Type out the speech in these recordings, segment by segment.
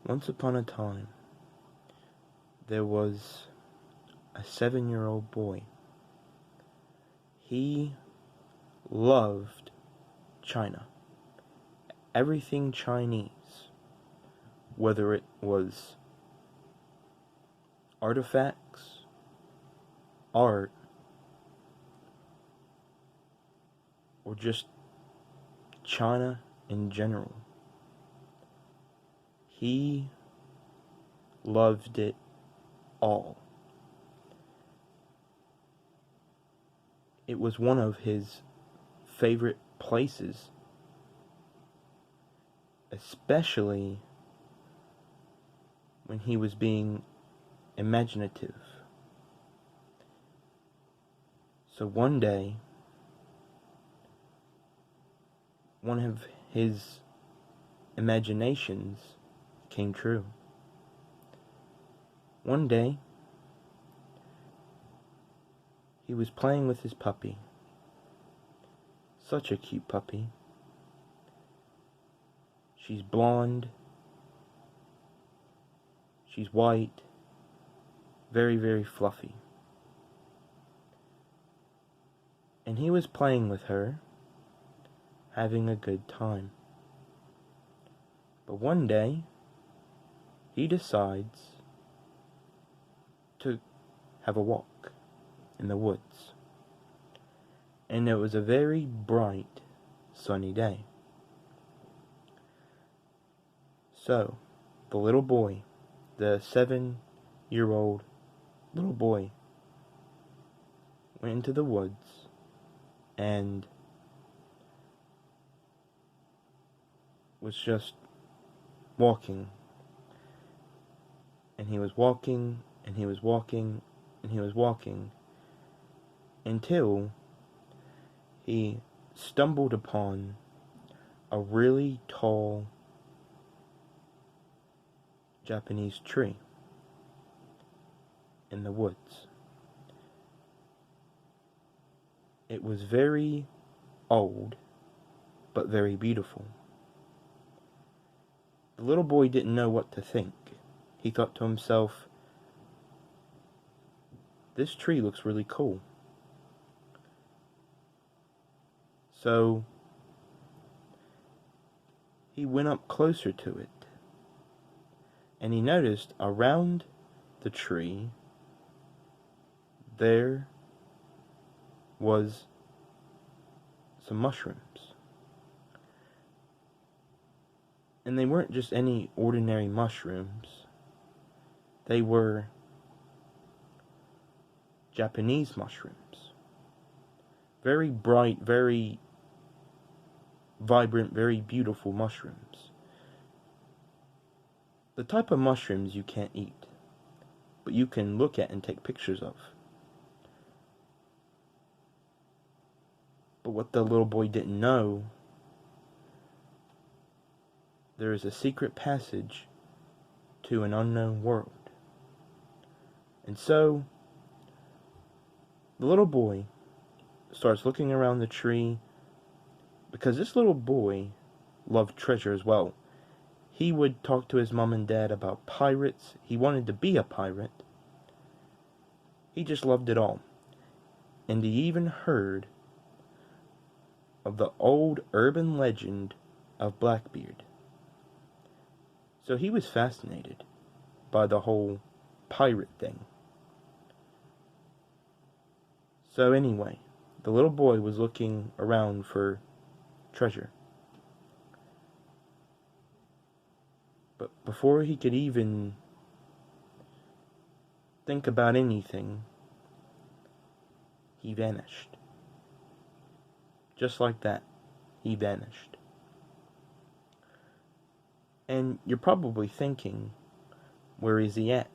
Once upon a time, there was a 7-year-old boy. He loved China. Everything Chinese, whether it was artifacts, art, or just China in general. He loved it all. It was one of his favorite places, especially when he was being imaginative. So one day, one of his imaginations came true. One day, he was playing with his puppy. Such a cute puppy. She's blonde. She's white. Very, very fluffy. And he was playing with her, having a good time. But one day, he decides to have a walk in the woods. And it was a very bright, sunny day. So, the little boy, the 7-year-old little boy, went into the woods and was just walking. And he was walking, and he was walking, and he was walking, until he stumbled upon a really tall Japanese tree in the woods. It was very old, but very beautiful. The little boy didn't know what to think. He thought to himself, this tree looks really cool. So he went up closer to it, and he noticed around the tree there was some mushrooms. And they weren't just any ordinary mushrooms. They were Japanese mushrooms. Very bright, very vibrant, very beautiful mushrooms. The type of mushrooms you can't eat, but you can look at and take pictures of. But what the little boy didn't know, there is a secret passage to an unknown world. And so, the little boy starts looking around the tree, because this little boy loved treasure as well. He would talk to his mom and dad about pirates. He wanted to be a pirate. He just loved it all. And he even heard of the old urban legend of Blackbeard. So he was fascinated by the whole pirate thing. So anyway, the little boy was looking around for treasure. But before he could even think about anything, he vanished. Just like that, he vanished. And you're probably thinking, where is he at?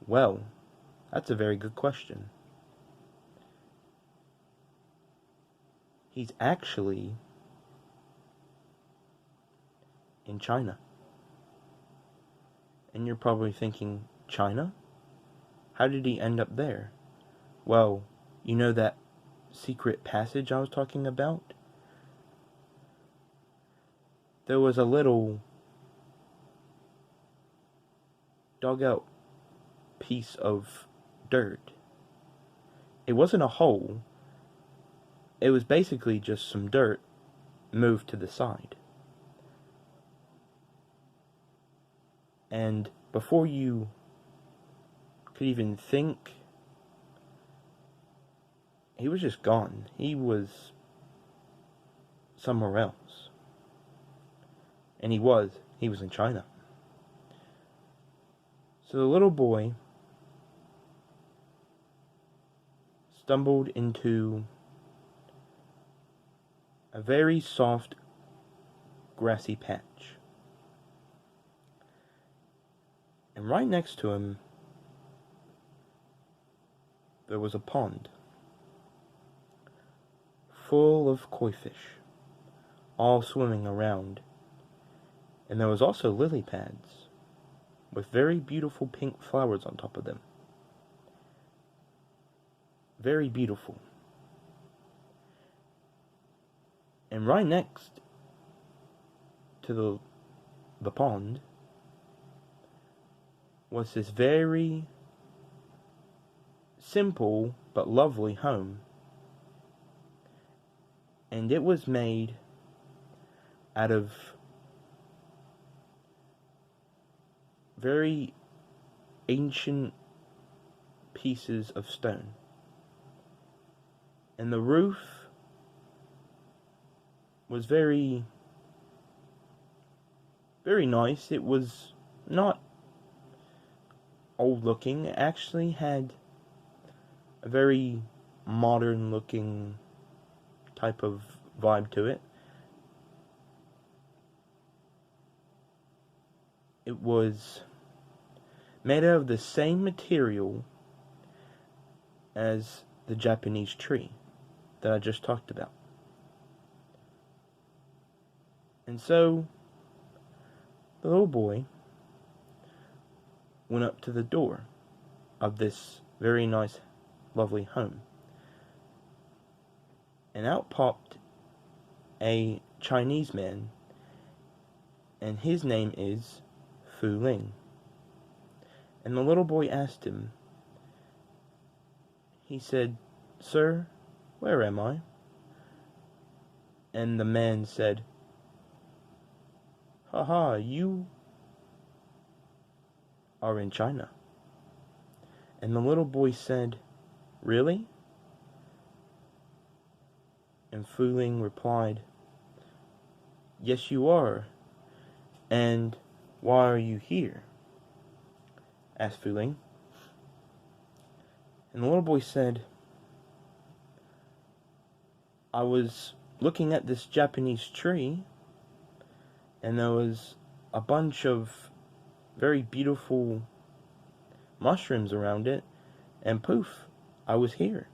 Well, that's a very good question. He's actually in China. And you're probably thinking, China? How did he end up there? Well, you know that secret passage I was talking about? There was a little dug out piece of dirt. It wasn't a hole. It was basically just some dirt moved to the side. And before you could even think, he was just gone. He was somewhere else. And he was in China. So the little boy stumbled into a very soft, grassy patch. And right next to him, there was a pond full of koi fish, all swimming around. And there was also lily pads with very beautiful pink flowers on top of them. Very beautiful. And right next to the pond was this very simple but lovely home. And it was made out of very ancient pieces of stone. And the roof was very, very nice. It was not old looking. It actually had a very modern looking type of vibe to it. It was made out of the same material as the Japanese tree that I just talked about. And so the little boy went up to the door of this very nice, lovely home. And out popped a Chinese man, and his name is Ling. And the little boy asked him, he said, "Sir, where am I?" And the man said, "Haha, you are in China." And the little boy said, "Really?" And Ling replied, "Yes, you are. And why are you here?" asked Ling. And the little boy said, "I was looking at this Japanese tree, and there was a bunch of very beautiful mushrooms around it, and poof, I was here."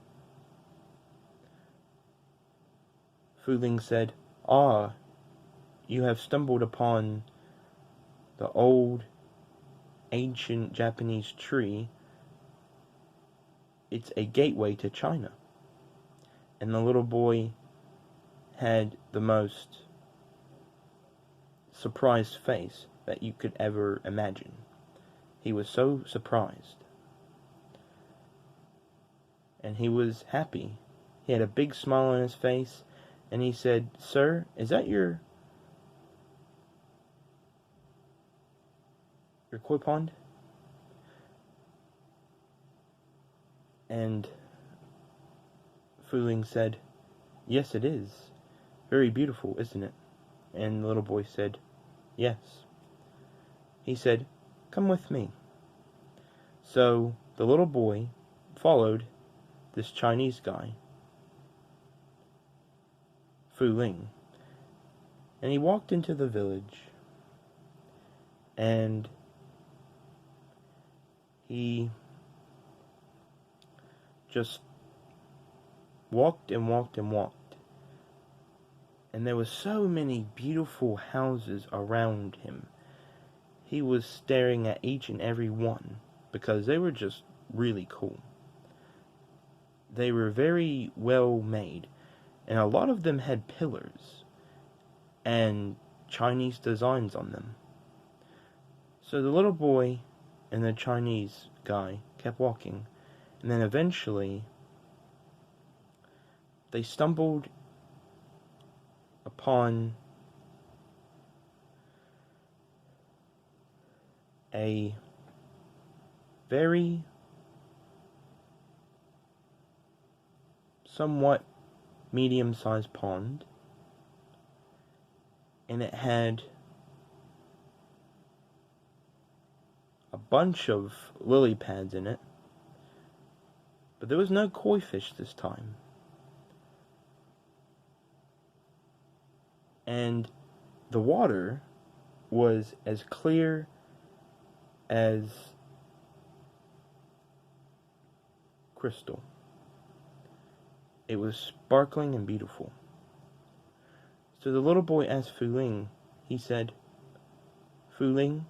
Ling said, "Ah, you have stumbled upon the old, ancient Japanese tree. It's a gateway to China." And the little boy had the most surprised face that you could ever imagine. He was so surprised. And he was happy. He had a big smile on his face, and he said, "Sir, is that your koi pond?" And Ling said, "Yes, it is. Very beautiful, isn't it?" And the little boy said, "Yes." He said, "Come with me." So the little boy followed this Chinese guy, Ling, and he walked into the village, and he just walked and walked and walked. And there were so many beautiful houses around him. He was staring at each and every one because they were just really cool. They were very well made, and a lot of them had pillars and Chinese designs on them. So the little boy and the Chinese guy kept walking. And then eventually, they stumbled upon a very somewhat medium-sized pond, and it had a bunch of lily pads in it, but there was no koi fish this time. And the water was as clear as crystal. It was sparkling and beautiful. So the little boy asked Fu Ling, he said, "Fu Ling,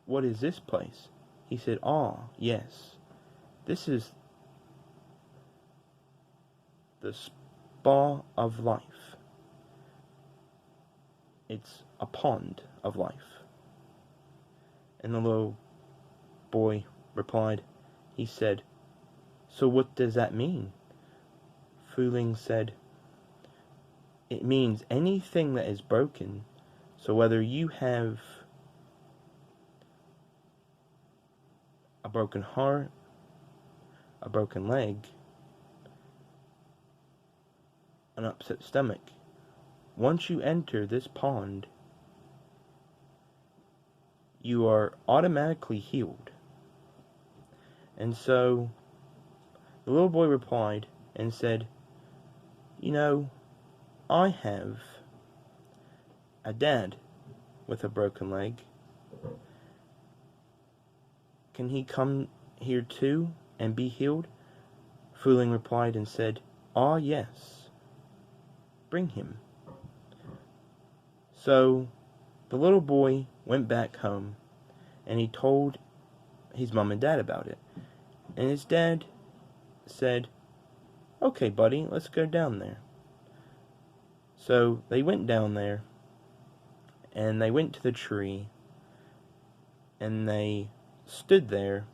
what is this place?" He said, "Ah, yes, this is the spa of life. It's a pond of life." And the little boy replied, he said, "So what does that mean?" Fu Ling said, "It means anything that is broken. So whether you have a broken heart, a broken leg, an upset stomach, once you enter this pond, you are automatically healed." And so the little boy replied and said, "You know, I have a dad with a broken leg. Can he come here too and be healed?" Fu Ling replied and said, "Ah, yes, bring him." So the little boy went back home and he told his mom and dad about it. And his dad said, "Okay, buddy, let's go down there." So they went down there and they went to the tree and they stood there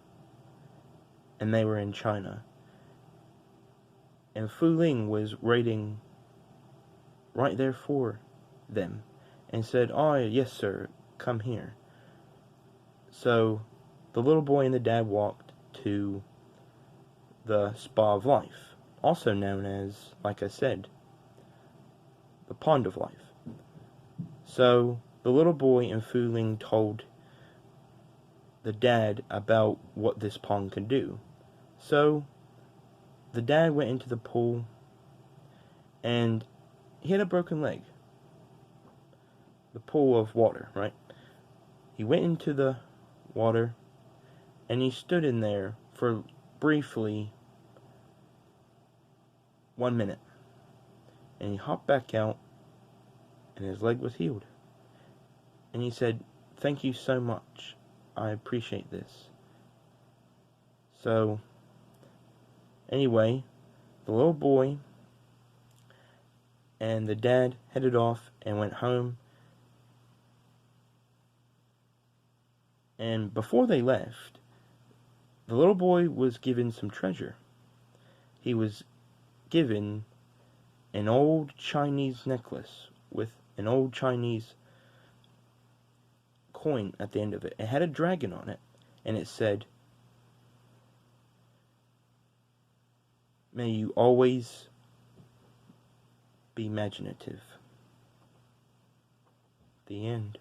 and they were in China. And Fu Ling was waiting right there for them and said, "Oh, yes, sir, come here." So the little boy and the dad walked to the Spa of Life, also known as, like I said, the Pond of Life. So the little boy and Fu Ling told the dad about what this pond could do. So the dad went into the pool and he had a broken leg. The pool of water, right? He went into the water and he stood in there for briefly 1 minute. And he hopped back out and his leg was healed. And he said, "Thank you so much. I appreciate this." So anyway, the little boy and the dad headed off and went home. And before they left, the little boy was given some treasure. He was given an old Chinese necklace with an old Chinese coin at the end of it. It had a dragon on it, and it said, "May you always be imaginative." The end.